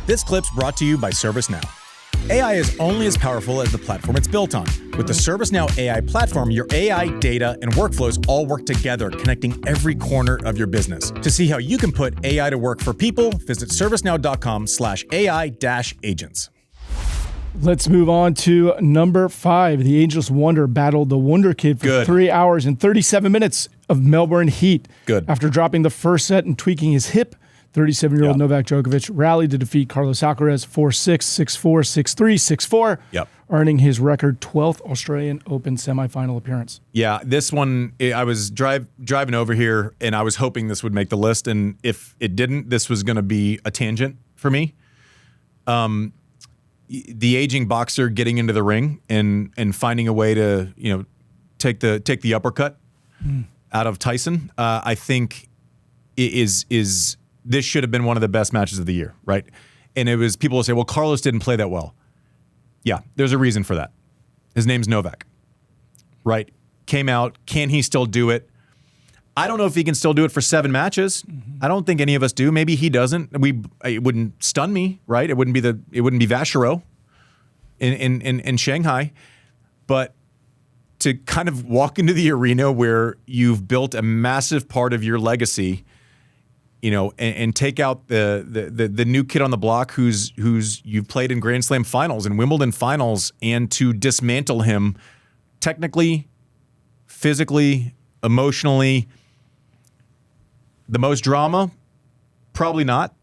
This clip's brought to you by ServiceNow. AI is only as powerful as the platform it's built on. With the ServiceNow AI platform, your AI, data, and workflows all work together, connecting every corner of your business. To see how you can put AI to work for people, visit servicenow.com/AI-agents. Let's move on to number 5. The Ageless Wonder battled the Wonder Kid for 3 hours and 37 minutes of Melbourne heat. Good. After dropping the first set and tweaking his hip, 37-year-old Novak Djokovic rallied to defeat Carlos Alcaraz 4-6, 6-4, 6-3, 6-4, earning his record 12th Australian Open semifinal appearance. Yeah, this one, I was driving over here, and I was hoping this would make the list, and if it didn't, this was going to be a tangent for me. The aging boxer getting into the ring and finding a way to take the uppercut out of Tyson, I think is this should have been one of the best matches of the year, right? And it was, people will say, well, Carlos didn't play that well. Yeah, there's a reason for that. His name's Novak, right? Came out. Can he still do it? I don't know if he can still do it for 7 matches. I don't think any of us do. Maybe he doesn't. It wouldn't stun me, right? It wouldn't be Vachereau in Shanghai. But to kind of walk into the arena where you've built a massive part of your legacy, and take out the new kid on the block who's you've played in Grand Slam finals and Wimbledon finals, and to dismantle him technically, physically, emotionally. The most drama? Probably not.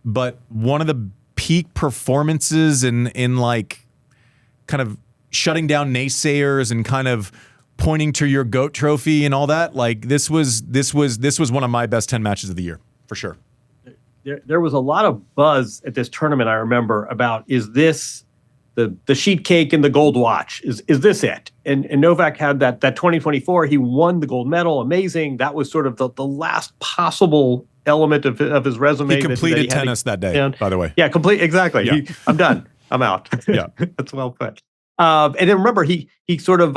But one of the peak performances in like kind of shutting down naysayers and kind of pointing to your GOAT trophy and all that. Like this was one of my best 10 matches of the year, for sure. There was a lot of buzz at this tournament, I remember, about, is this the sheet cake and the gold watch? Is this it? And Novak had that 2024, he won the gold medal, amazing. That was sort of the last possible element of his resume. He completed tennis that day, by the way. Yeah, exactly. Yeah. I'm done. I'm out. Yeah. That's well put. And then remember, he sort of,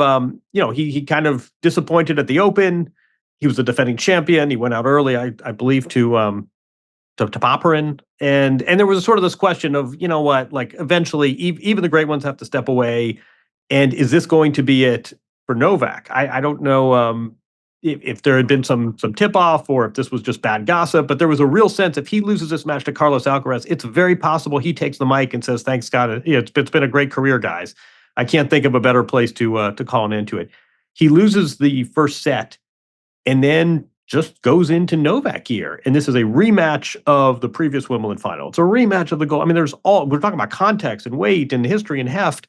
he kind of disappointed at the Open. He was the defending champion. He went out early, I believe, to Popperin. And there was sort of this question of, like eventually even the great ones have to step away. And is this going to be it for Novak? I don't know if there had been some tip off or if this was just bad gossip, but there was a real sense if he loses this match to Carlos Alcaraz, it's very possible he takes the mic and says, thanks, God. It's been a great career, guys. I can't think of a better place to call an end to it. He loses the first set and then just goes into Novak year. And this is a rematch of the previous Wimbledon final. It's a rematch of the gold. I mean, we're talking about context and weight and history and heft.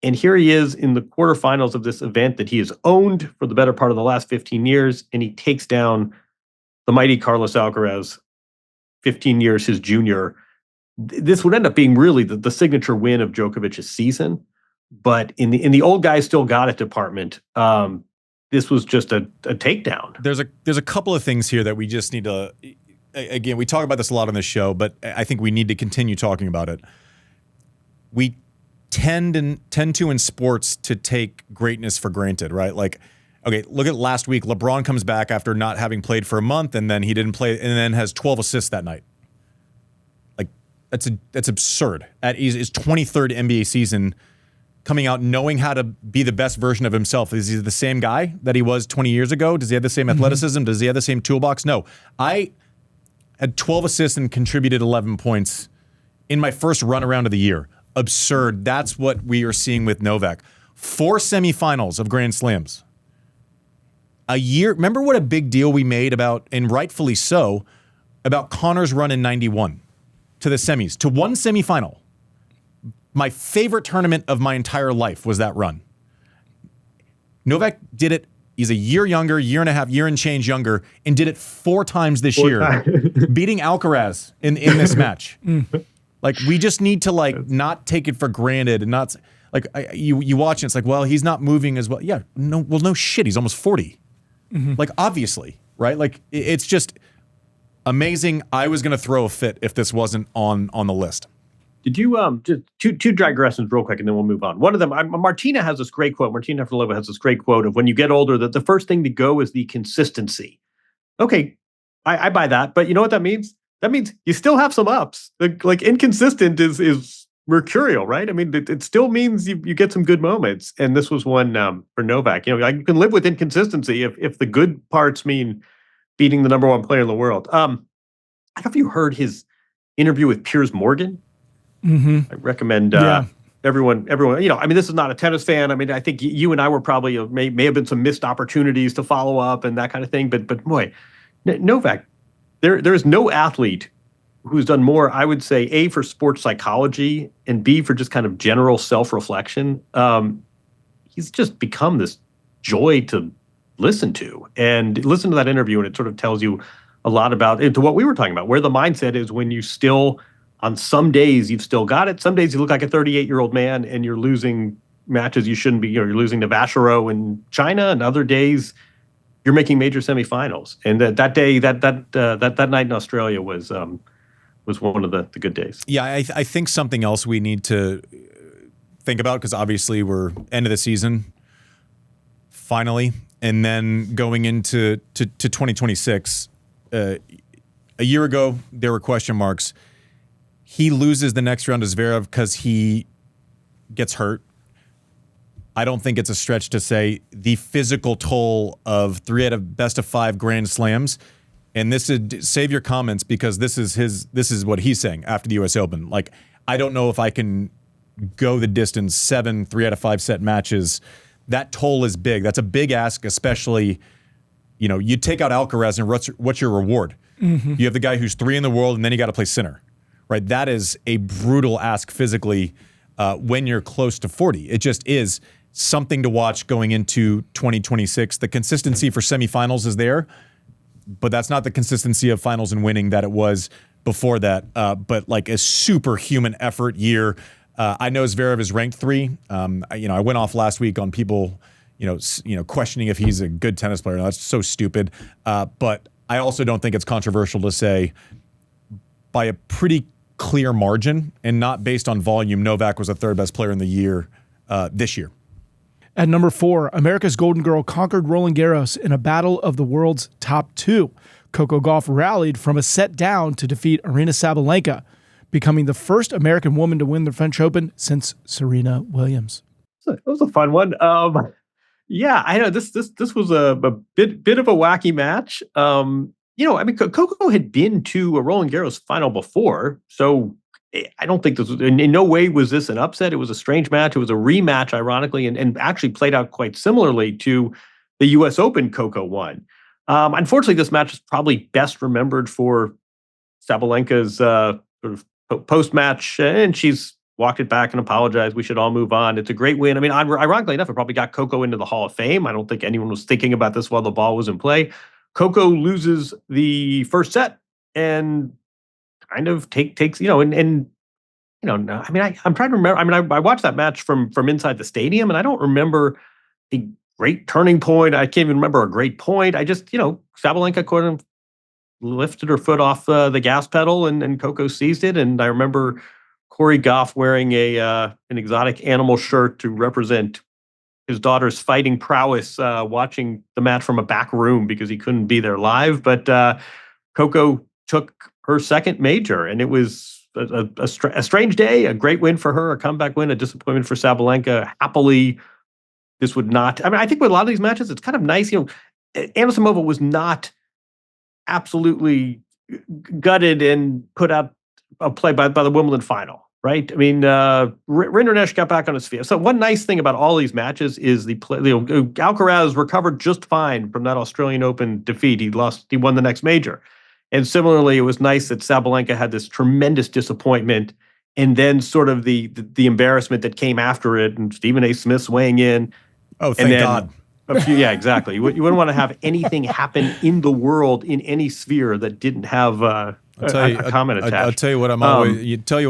And here he is in the quarterfinals of this event that he has owned for the better part of the last 15 years. And he takes down the mighty Carlos Alcaraz, 15 years his junior. This would end up being really the signature win of Djokovic's season. But in the old guys still got it department, this was just a takedown. There's a couple of things here that we just need to, again, we talk about this a lot on this show, but I think we need to continue talking about it. We tend to in sports to take greatness for granted, right? Like, okay, look at last week. LeBron comes back after not having played for a month, and then he didn't play, and then has 12 assists that night. Like, that's absurd. At his 23rd NBA season, coming out knowing how to be the best version of himself. Is he the same guy that he was 20 years ago? Does he have the same athleticism? Does he have the same toolbox? No. I had 12 assists and contributed 11 points in my first run around of the year. Absurd. That's what we are seeing with Novak. 4 semifinals of Grand Slams. A year. Remember what a big deal we made about, and rightfully so, about Connor's run in 91 to the semis, to one semifinal. My favorite tournament of my entire life was that run. Novak did it. He's a year younger, year and a half, year and change younger, and did it 4 times this year, beating Alcaraz in this match. Like, we just need to not take it for granted and not like you watch it. It's like, well, he's not moving as well. Yeah, no shit. He's almost 40. Like, obviously, right? Like, it's just amazing. I was going to throw a fit if this wasn't on the list. Did you just two digressions real quick, and then we'll move on. One of them, Martina has this great quote. Martina Navratilova has this great quote of, when you get older, that the first thing to go is the consistency. Okay, I buy that, but you know what that means? that means you still have some ups. Like inconsistent is mercurial, right? I mean, it still means you get some good moments. And this was one for Novak. You can live with inconsistency if the good parts mean beating the number one player in the world. I don't know if you heard his interview with Piers Morgan. Mm-hmm. I recommend everyone. This is not a tennis fan. I mean, I think you and I were probably may have been some missed opportunities to follow up and that kind of thing. But boy, Novak, there is no athlete who's done more, I would say, A, for sports psychology, and B, for just kind of general self-reflection. He's just become this joy to listen to. And listen to that interview, and it sort of tells you a lot about to what we were talking about, where the mindset is when you still, on some days, you've still got it. Some days you look like a 38-year-old man and you're losing matches you shouldn't be. You're losing to Vachereau in China, and other days you're making major semifinals. And that day, that night in Australia was one of the good days. Yeah, I think something else we need to think about, because obviously we're end of the season, finally, and then going into 2026. A year ago, there were question marks. He loses the next round to Zverev because he gets hurt. I don't think it's a stretch to say the physical toll of 3 out of best of 5 Grand Slams. And this is, save your comments, because this is what he's saying after the U.S. Open. Like, I don't know if I can go the distance, 7 3 out of 5 set matches. That toll is big. That's a big ask, especially, you take out Alcaraz, and what's your reward? Mm-hmm. You have the guy who's 3 in the world, and then you got to play Sinner, right? That is a brutal ask physically when you're close to 40. It just is something to watch going into 2026. The consistency for semifinals is there, but that's not the consistency of finals and winning that it was before that. But like a superhuman effort year. I know Zverev is ranked 3. I went off last week on people, questioning if he's a good tennis player. No, that's so stupid. But I also don't think it's controversial to say, by a pretty clear margin and not based on volume, Novak was the 3rd best player in the year this year. At number 4, America's Golden Girl conquered Roland Garros in a battle of the world's top 2. Coco Gauff rallied from a set down to defeat Aryna Sabalenka, becoming the first American woman to win the French Open since Serena Williams. That was a fun one. Yeah, I know this was a bit of a wacky match. Coco had been to a Roland Garros final before, so I don't think this was, in no way was this an upset. It was a strange match. It was a rematch, ironically, and actually played out quite similarly to the U.S. Open Coco won. Unfortunately, this match is probably best remembered for Sabalenka's sort of post-match, and she's walked it back and apologized. We should all move on. It's a great win. I mean, ironically enough, it probably got Coco into the Hall of Fame. I don't think anyone was thinking about this while the ball was in play. Coco loses the first set and kind of takes, I'm trying to remember. I mean, I watched that match from inside the stadium, and I don't remember a great turning point. I can't even remember a great point. I just, Sabalenka kind of lifted her foot off the gas pedal, and Coco seized it. And I remember Corey Goff wearing an exotic animal shirt to represent his daughter's fighting prowess, watching the match from a back room because he couldn't be there live. But Coco took her second major, and it was a strange day, a great win for her, a comeback win, a disappointment for Sabalenka. Happily, this would not. I mean, I think with a lot of these matches, it's kind of nice. Anisimova was not absolutely gutted and put out a play by the Wimbledon final, right? I mean, Rinderknecht got back on his feet. So one nice thing about all these matches is Alcaraz recovered just fine from that Australian Open defeat. He won the next major. And similarly, it was nice that Sabalenka had this tremendous disappointment, and then sort of the embarrassment that came after it, and Stephen A. Smith's weighing in. Oh, thank God. Yeah, exactly. You wouldn't want to have anything happen in the world in any sphere that didn't have a comment attached. I'll tell you what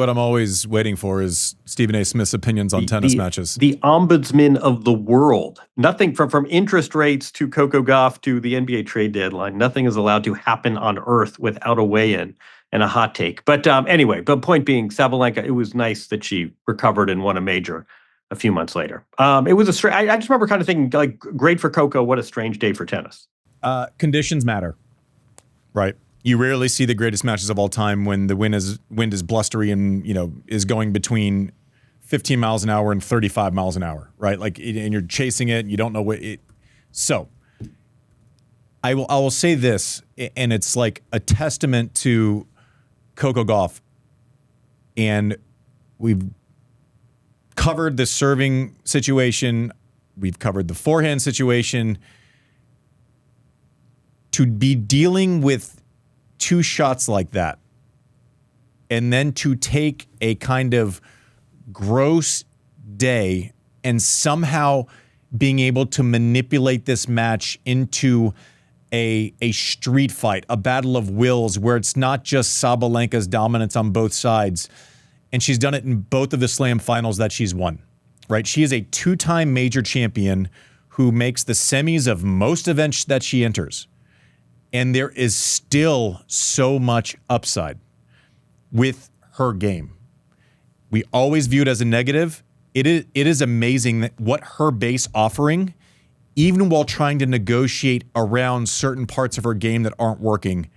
I'm always waiting for is Stephen A. Smith's opinions on tennis matches. The ombudsman of the world. Nothing from interest rates to Coco Gauff to the NBA trade deadline. Nothing is allowed to happen on Earth without a weigh-in and a hot take. But anyway, the point being, Sabalenka, it was nice that she recovered and won a major a few months later. It was I just remember kind of thinking, like, great for Coco. What a strange day for tennis. Conditions matter, right? You rarely see the greatest matches of all time when the wind is blustery and, is going between 15 miles an hour and 35 miles an hour, right? And you're chasing it, and you don't know what it. So I will say this, and it's like a testament to Coco Gauff, and we've covered the serving situation, we've covered the forehand situation. To be dealing with 2 shots like that, and then to take a kind of gross day and somehow being able to manipulate this match into a street fight, a battle of wills, where it's not just Sabalenka's dominance on both sides. And she's done it in both of the Slam finals that she's won, right? She is a 2-time major champion who makes the semis of most events that she enters. And there is still so much upside with her game. We always view it as a negative. It is amazing that what her base offering, even while trying to negotiate around certain parts of her game that aren't working,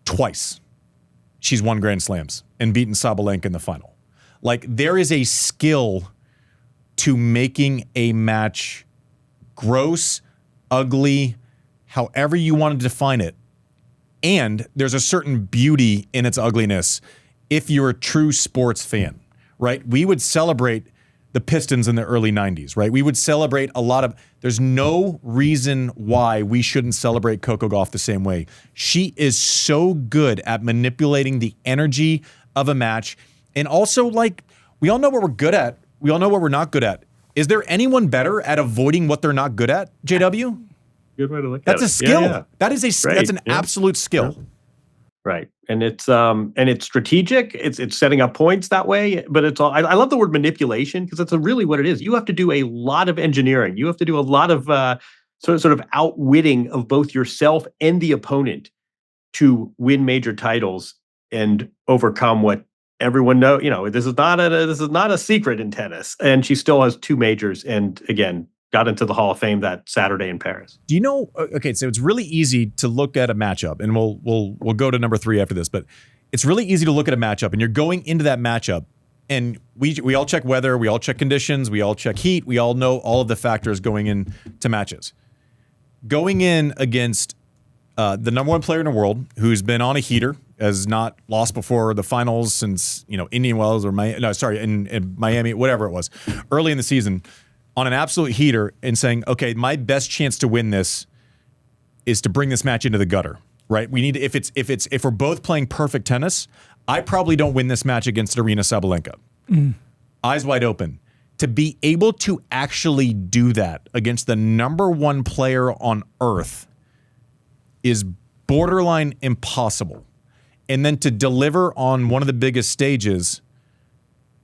twice she's won Grand Slams and beaten Sabalenka in the final. There is a skill to making a match gross, ugly, however you want to define it. And there's a certain beauty in its ugliness if you're a true sports fan, right? We would celebrate the Pistons in the early 90s, right? We would celebrate there's no reason why we shouldn't celebrate Coco Gauff the same way. She is so good at manipulating the energy of a match. And also, we all know what we're good at. We all know what we're not good at. Is there anyone better at avoiding what they're not good at, JW? Good way to look at it. That's a skill. Yeah. That's an absolute skill. Right. And it's strategic. It's setting up points that way. But it's all, I love the word manipulation, because that's really what it is. You have to do a lot of engineering. You have to do a lot of sort of outwitting of both yourself and the opponent to win major titles and overcome what everyone knows. This is not a secret in tennis. And she still has 2 majors, and again, got into the Hall of Fame that Saturday in Paris. Do you know? Okay, so it's really easy to look at a matchup, and we'll go to number 3 after this. But it's really easy to look at a matchup, and you're going into that matchup, and we all check weather, we all check conditions, we all check heat, we all know all of the factors going into matches. Going in against the number 1 player in the world, who's been on a heater, has not lost before the finals since Indian Wells or in Miami, whatever it was, early in the season, on an absolute heater, and saying, okay, my best chance to win this is to bring this match into the gutter, right? We need to, if we're both playing perfect tennis, I probably don't win this match against Aryna Sabalenka. Eyes wide open. To be able to actually do that against the number 1 player on earth is borderline impossible. And then to deliver on one of the biggest stages,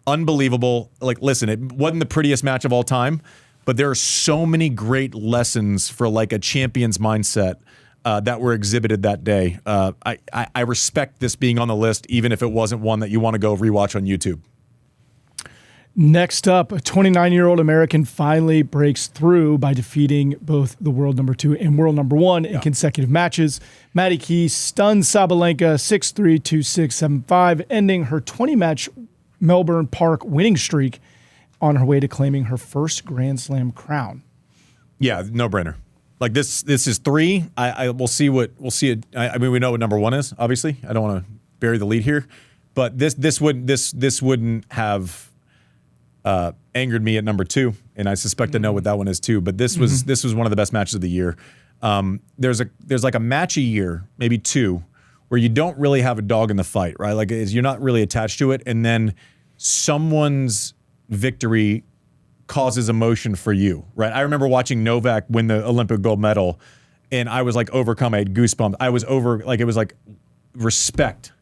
unbelievable. Listen, it wasn't the prettiest match of all time, but there are so many great lessons for a champion's mindset that were exhibited that day. I respect this being on the list, even if it wasn't one that you want to go rewatch on YouTube. Next up, a 29-year-old American finally breaks through by defeating both the world number 2 and world number 1 in consecutive matches. Maddie Keys stuns Sabalenka 6-3, 2-6, 7-5, ending her 20-match Melbourne Park winning streak on her way to claiming her first Grand Slam crown. Yeah, no brainer. This is 3. We'll see it. I mean, we know what number 1 is. Obviously, I don't want to bury the lead here, but this wouldn't have angered me at number 2, and I suspect I know what that one is too. But this was one of the best matches of the year. There's a match a year, maybe 2, where you don't really have a dog in the fight, right? You're not really attached to it, and then someone's victory causes emotion for you, right? I remember watching Novak win the Olympic gold medal, and I was overcome. I had goosebumps. I was it was respect.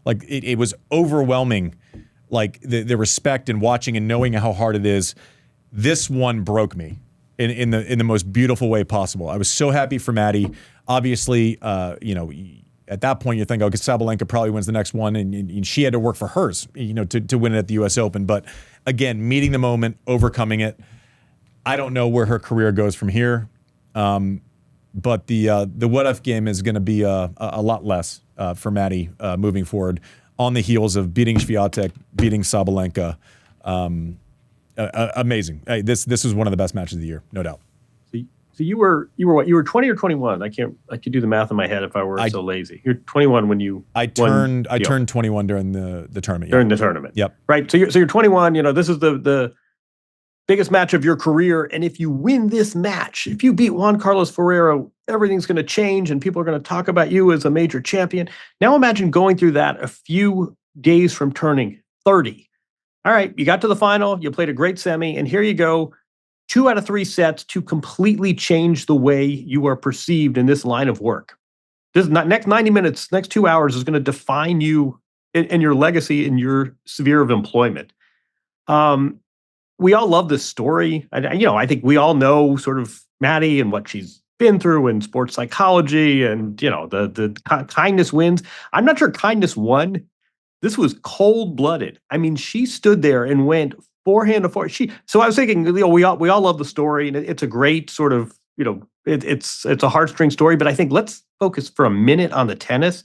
It was overwhelming, the respect and watching and knowing how hard it is. This one broke me in the most beautiful way possible. I was so happy for Maddie. Obviously, at that point, you think, okay, Sabalenka probably wins the next one, and she had to work for hers, to win it at the U.S. Open. But again, meeting the moment, overcoming it. I don't know where her career goes from here. but the what if game is going to be a lot less for Maddie moving forward on the heels of beating Świątek, beating Sabalenka. Amazing. Hey, this was one of the best matches of the year, no doubt. So you were what? You were 20 or 21? I could do the math in my head if I were so lazy. You're 21 when you I turned 21 during the tournament. During the tournament. Yep. Right. So you're 21, this is the biggest match of your career, and if you win this match, if you beat Juan Carlos Ferrero, everything's going to change and people are going to talk about you as a major champion. Now imagine going through that a few days from turning 30. All right, you got to the final, you played a great semi, and here you go. 2 out of 3 sets to completely change the way you are perceived in this line of work. This next 90 minutes, next 2 hours is going to define you and your legacy in your sphere of employment. We all love this story. I think we all know sort of Maddie and what she's been through in sports psychology, and the kindness wins. I'm not sure kindness won. This was cold-blooded. I mean, she stood there and went forehand to forehand. So I was thinking, we all love the story, and it's a great sort of, it's a heartstring story. But I think let's focus for a minute on the tennis.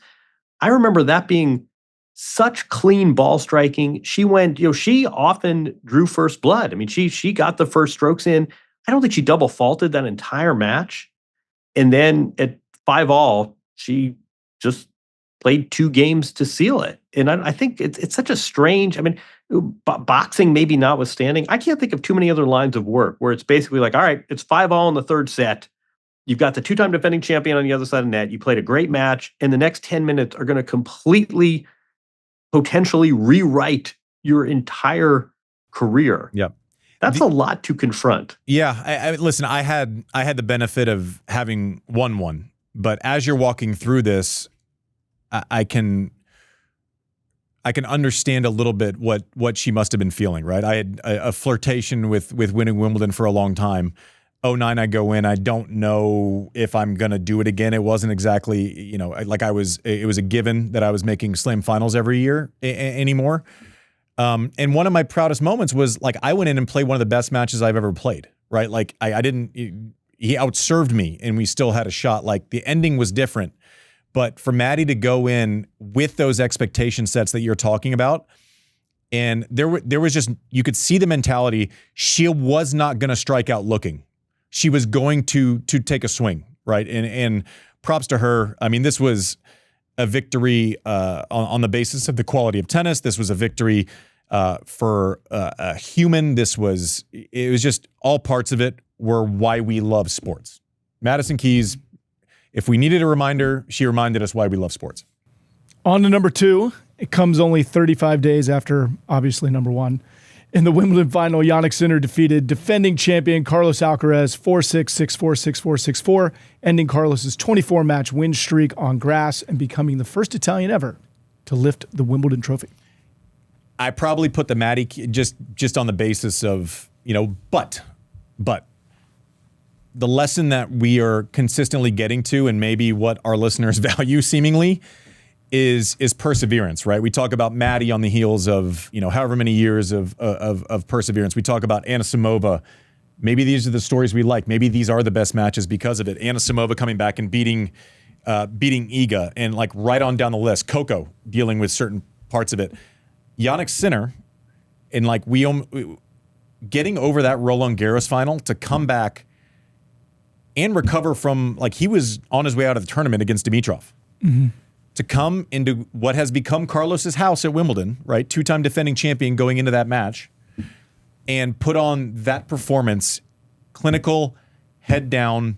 I remember that being such clean ball striking. She went, she often drew first blood. I mean, she got the first strokes in. I don't think she double faulted that entire match. And then at 5-all, she just played 2 games to seal it. And I think it's such a strange, boxing maybe notwithstanding, I can't think of too many other lines of work where it's basically like, all right, it's 5-all in the third set. You've got the 2-time defending champion on the other side of the net. You played a great match, and the next 10 minutes are going to completely, potentially rewrite your entire career. Yep. That's a lot to confront. Yeah. Listen, I had the benefit of having won one, but as you're walking through this, I can understand a little bit what she must have been feeling, right? I had a flirtation with winning Wimbledon for a long time. 2009, I go in. I don't know if I'm going to do it again. It wasn't exactly, it was a given that I was making slam finals every year anymore. And one of my proudest moments was I went in and played one of the best matches I've ever played, right? He outserved me and we still had a shot. The ending was different. But for Maddie to go in with those expectation sets that you're talking about, and there was just, you could see the mentality. She was not going to strike out looking. She was going to take a swing, right? And props to her. I mean, this was a victory on the basis of the quality of tennis. This was a victory for a human. It was just all parts of it were why we love sports. Madison Keys, if we needed a reminder, she reminded us why we love sports. On to number 2. It comes only 35 days after, obviously, number 1. In the Wimbledon final, Jannik Sinner defeated defending champion Carlos Alcaraz 4-6, 6-4, 6-4, 6-4, ending Carlos's 24-match win streak on grass and becoming the first Italian ever to lift the Wimbledon trophy. I probably put the Maddie just on the basis of, but the lesson that we are consistently getting to, and maybe what our listeners value seemingly, is perseverance, right? We talk about Maddie on the heels of, however many years of perseverance. We talk about Anisimova. Maybe these are the stories we like. Maybe these are the best matches because of it. Anisimova coming back and beating Iga, and right on down the list. Coco dealing with certain parts of it. Jannik Sinner, and getting over that Roland Garros final to come back and recover from, he was on his way out of the tournament against Dimitrov. Mm-hmm. To come into what has become Carlos's house at Wimbledon, right? 2-time defending champion going into that match, and put on that performance, clinical, head down,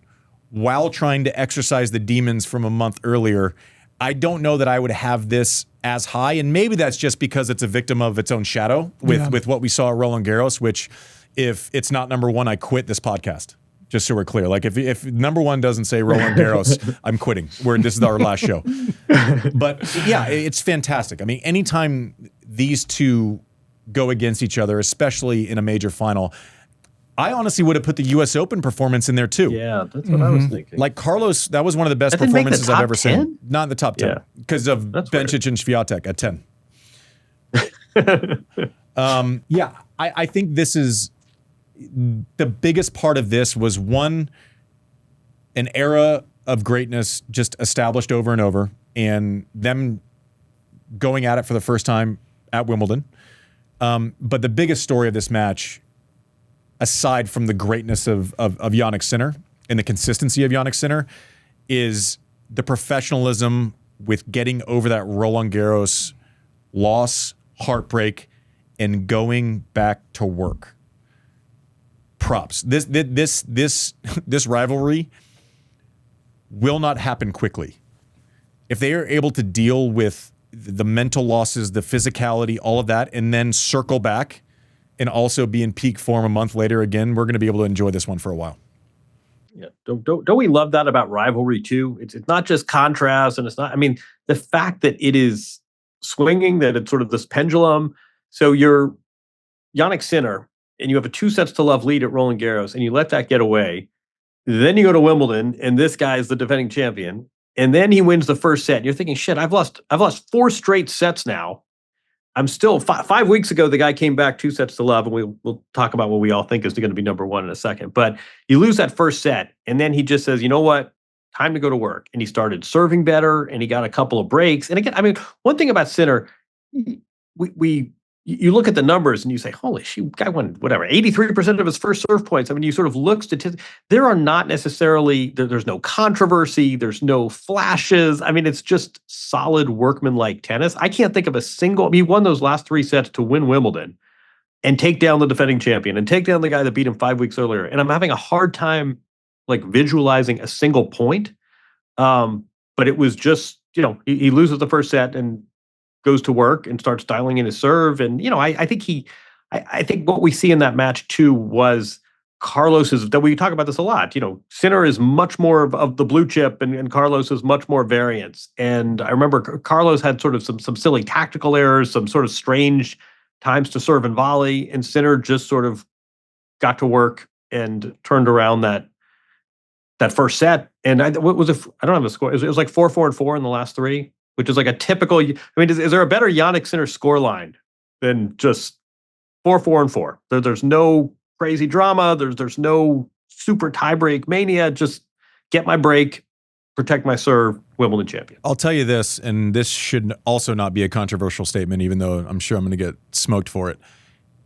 while trying to exercise the demons from a month earlier. I don't know that I would have this as high, and maybe that's just because it's a victim of its own shadow with what we saw at Roland Garros, which, if it's not number 1, I quit this podcast. Just so we're clear. If number 1 doesn't say Roland Garros, I'm quitting. This is our last show. But yeah, it's fantastic. I mean, anytime these two go against each other, especially in a major final, I honestly would have put the U.S. Open performance in there too. Yeah, that's what I was thinking. Carlos, that was one of the best performances I've ever seen. Not in the top 10 because of Bencic and Świątek at 10. I think this is the biggest part of this was, one, an era of greatness just established over and over, and them going at it for the first time at Wimbledon. But the biggest story of this match, aside from the greatness of Jannik Sinner and the consistency of Jannik Sinner, is the professionalism with getting over that Roland Garros loss, heartbreak, and going back to work. Props. This rivalry will not happen quickly. If they are able to deal with the mental losses, the physicality, all of that, and then circle back and also be in peak form a month later again, we're going to be able to enjoy this one for a while. Yeah, don't we love that about rivalry too? It's not just contrast, and it's not. I mean, the fact that it is swinging, that it's sort of this pendulum. So you're Jannik Sinner, and you have a 2-sets-to-love lead at Roland Garros, and you let that get away. Then you go to Wimbledon, and this guy is the defending champion, and then he wins the first set. And you're thinking, shit, I've lost 4 straight sets now. I'm still 5 weeks ago. The guy came back 2-sets-to-love, and we'll talk about what we all think is going to be number one in a second. But you lose that first set, and then he just says, you know what? Time to go to work. And he started serving better, and he got a couple of breaks. And again, I mean, one thing about Sinner, you look at the numbers and you say, holy shit, guy won whatever, 83% of his first serve points. I mean, you sort of look statistics. There are not necessarily, there's no controversy. There's no flashes. I mean, it's just solid workmanlike tennis. I can't think of a single, I mean, he won those last 3 sets to win Wimbledon and take down the defending champion and take down the guy that beat him 5 weeks earlier. And I'm having a hard time like visualizing a single point. But it was just, he loses the first set and goes to work and starts dialing in his serve. And, I think what we see in that match too was Carlos's, that we talk about this a lot, Sinner is much more of the blue chip and Carlos is much more variance. And I remember Carlos had sort of some silly tactical errors, some sort of strange times to serve and volley, and Sinner just sort of got to work and turned around that first set. And what was it? I don't have a score. It was like 4-4-4 in the last 3. Which is like a typical, I mean, is there a better Jannik Sinner score line than just 4-4-4? There's no crazy drama. There's no super tiebreak mania. Just get my break, protect my serve, Wimbledon champion. I'll tell you this, and this should also not be a controversial statement, even though I'm sure I'm going to get smoked for it.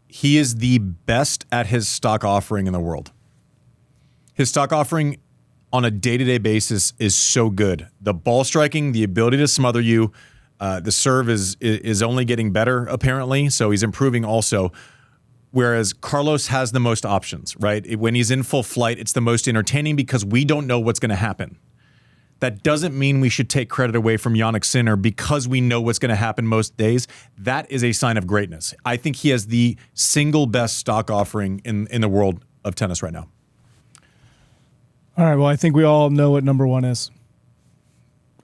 He is the best at his stock offering in the world. His stock offering on a day-to-day basis is so good. The ball striking, the ability to smother you, the serve is only getting better, apparently, so he's improving also. Whereas Carlos has the most options, right? When he's in full flight, it's the most entertaining because we don't know what's going to happen. That doesn't mean we should take credit away from Jannik Sinner because we know what's going to happen most days. That is a sign of greatness. I think he has the single best stock offering in the world of tennis right now. All right, well, I think we all know what number 1 is.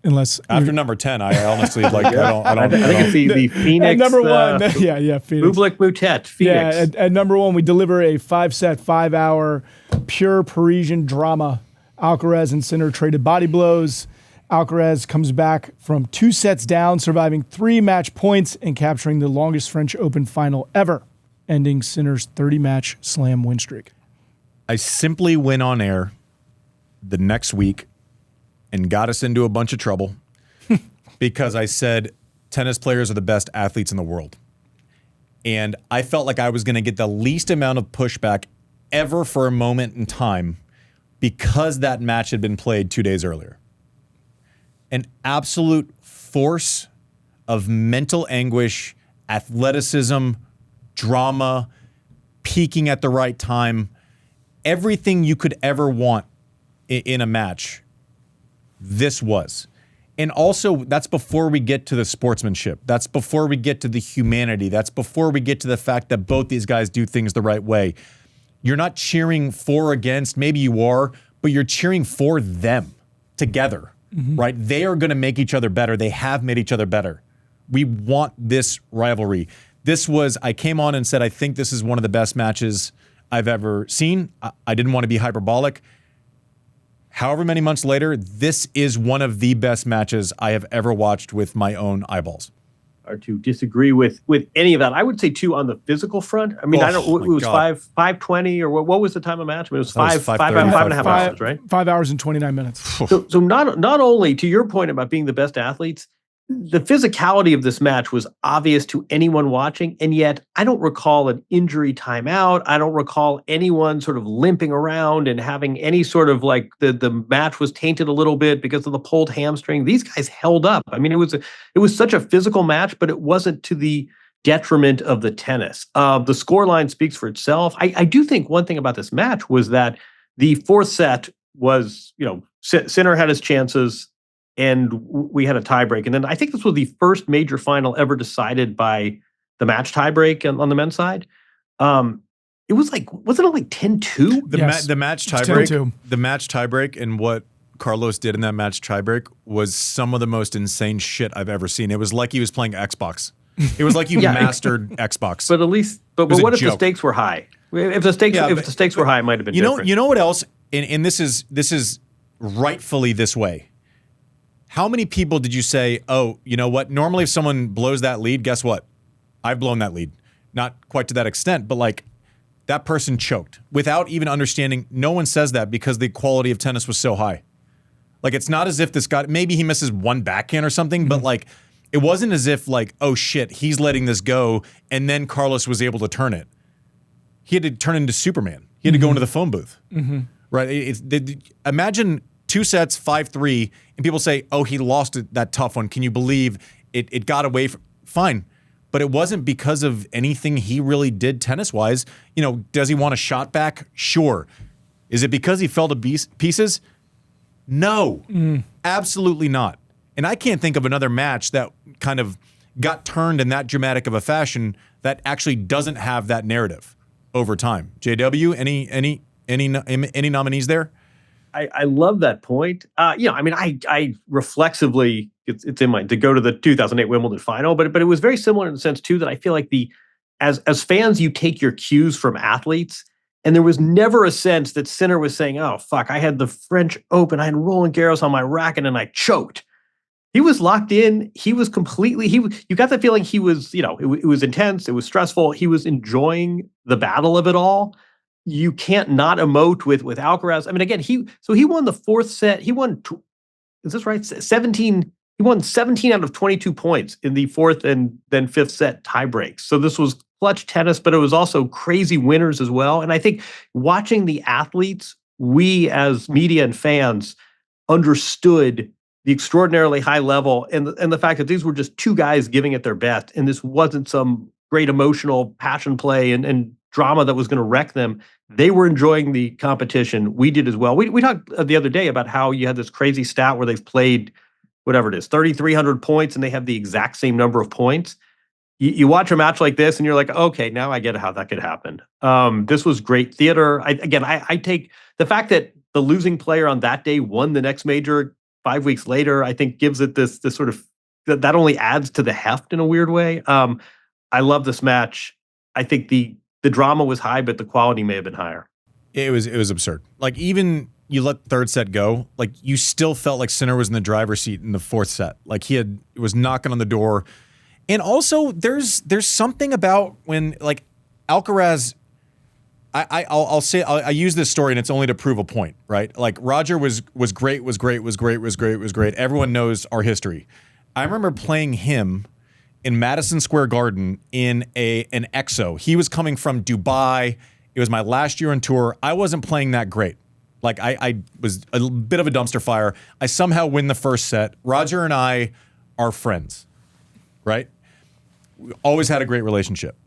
Unless after number 10, I honestly like. I think it's the Phoenix. At number 1, Phoenix. Bublik Mutet, Phoenix. Yeah, at number 1, we deliver a 5-set, 5-hour, pure Parisian drama. Alcaraz and Sinner traded body blows. Alcaraz comes back from 2 sets down, surviving 3 match points and capturing the longest French Open final ever, ending Sinner's 30-match slam win streak. I simply went on air the next week and got us into a bunch of trouble because I said tennis players are the best athletes in the world. And I felt like I was going to get the least amount of pushback ever for a moment in time because that match had been played 2 days earlier. An absolute force of mental anguish, athleticism, drama, peaking at the right time, everything you could ever want in a match, this was. And also, that's before we get to the sportsmanship. That's before we get to the humanity. That's before we get to the fact that both these guys do things the right way. You're not cheering for or against, maybe you are, but you're cheering for them together, right? They are going to make each other better. They have made each other better. We want this rivalry. I came on and said, I think this is one of the best matches I've ever seen. I didn't want to be hyperbolic. However many months later, this is one of the best matches I have ever watched with my own eyeballs. to disagree with any of that. I would say too on the physical front. I mean, I don't. It was 5:20 or what was the time of match? I mean, it was 5.5 hours, right? 5 hours and 29 minutes. So not only to your point about being the best athletes, the physicality of this match was obvious to anyone watching, and yet I don't recall an injury timeout. I don't recall anyone sort of limping around and having any sort of like the match was tainted a little bit because of the pulled hamstring. These guys held up. I mean, it was such a physical match, but it wasn't to the detriment of the tennis. The scoreline speaks for itself. I do think one thing about this match was that the fourth set was, Sinner had his chances, and we had a tiebreak. And then I think this was the first major final ever decided by the match tiebreak on the men's side. It was like, wasn't it like 10-2? The match tiebreak, the match tiebreak, and what Carlos did in that match tiebreak was some of the most insane shit I've ever seen. It was like he was playing Xbox. It was like you mastered Xbox. But at least, but what if the stakes were high? If the stakes were high, it might have been different. You know what else? And this is rightfully this way. How many people did you say, oh, you know what? Normally if someone blows that lead, guess what? I've blown that lead. Not quite to that extent, but like that person choked without even understanding. No one says that because the quality of tennis was so high. Like it's not as if this guy, maybe he misses one backhand or something, but like it wasn't as if like, oh shit, he's letting this go and then Carlos was able to turn it. He had to turn into Superman. He had to go into the phone booth. Right? Imagine 2 sets, 5-3, and people say, oh, he lost that tough one. Can you believe it got away from... Fine. But it wasn't because of anything he really did tennis-wise. Does he want a shot back? Sure. Is it because he fell to pieces? No. Absolutely not. And I can't think of another match that kind of got turned in that dramatic of a fashion that actually doesn't have that narrative over time. JW, any nominees there? I love that point. I reflexively, it's in mind to go to the 2008 Wimbledon final, but it was very similar in the sense too that I feel like as fans, you take your cues from athletes, and there was never a sense that Sinner was saying, oh fuck, I had the French Open, I had Roland Garros on my racket and I choked. He was locked in. He was completely, you got the feeling he was, it was intense. It was stressful. He was enjoying the battle of it all. You can't not emote with Alcaraz. I mean, again, he won the fourth set. He won, is this right? 17. He won 17 out of 22 points in the fourth and then fifth set tiebreaks. So this was clutch tennis, but it was also crazy winners as well. And I think watching the athletes, we as media and fans understood the extraordinarily high level and the fact that these were just two guys giving it their best. And this wasn't some great emotional passion play and drama that was going to wreck them. They were enjoying the competition. We did as well. We talked the other day about how you had this crazy stat where they've played whatever it is, 3,300 points, and they have the exact same number of points. You watch a match like this and you're like, okay, now I get how that could happen. This was great theater. I take the fact that the losing player on that day won the next major 5 weeks later, I think gives it this sort of, that only adds to the heft in a weird way. I love this match. I think the drama was high, but the quality may have been higher. It was absurd. Like even you let third set go, like you still felt like Sinner was in the driver's seat in the fourth set. Like was knocking on the door. And also there's something about when like Alcaraz, I'll say I use this story and it's only to prove a point, right? Like Roger was great. Everyone knows our history. I remember playing him in Madison Square Garden in an EXO. He was coming from Dubai. It was my last year on tour. I wasn't playing that great. Like I was a bit of a dumpster fire. I somehow win the first set. Roger and I are friends, right? We always had a great relationship.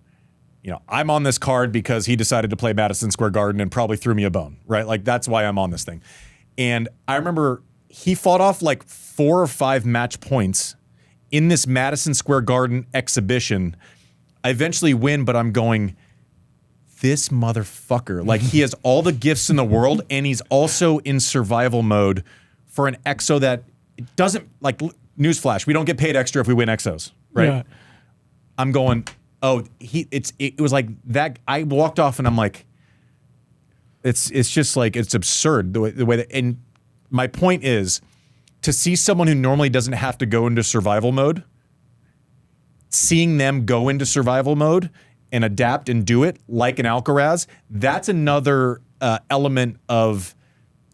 I'm on this card because he decided to play Madison Square Garden and probably threw me a bone, right? Like that's why I'm on this thing. And I remember he fought off like 4 or 5 match points in this Madison Square Garden exhibition. I eventually win, but I'm going, this motherfucker. Like he has all the gifts in the world and he's also in survival mode for an EXO that doesn't, like, newsflash, we don't get paid extra if we win EXOs, right? Yeah. I'm going, oh, it was like that. I walked off and I'm like, it's just like, it's absurd the way that, and my point is to see someone who normally doesn't have to go into survival mode seeing them go into survival mode and adapt and do it like an Alcaraz, that's another element of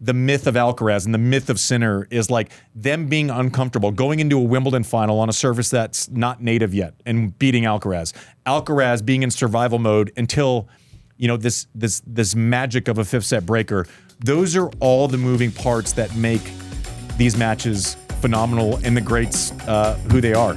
the myth of Alcaraz and the myth of Sinner is like them being uncomfortable, going into a Wimbledon final on a surface that's not native yet and beating Alcaraz. Alcaraz being in survival mode until, this magic of a fifth set breaker. Those are all the moving parts that make these matches phenomenal and the greats who they are.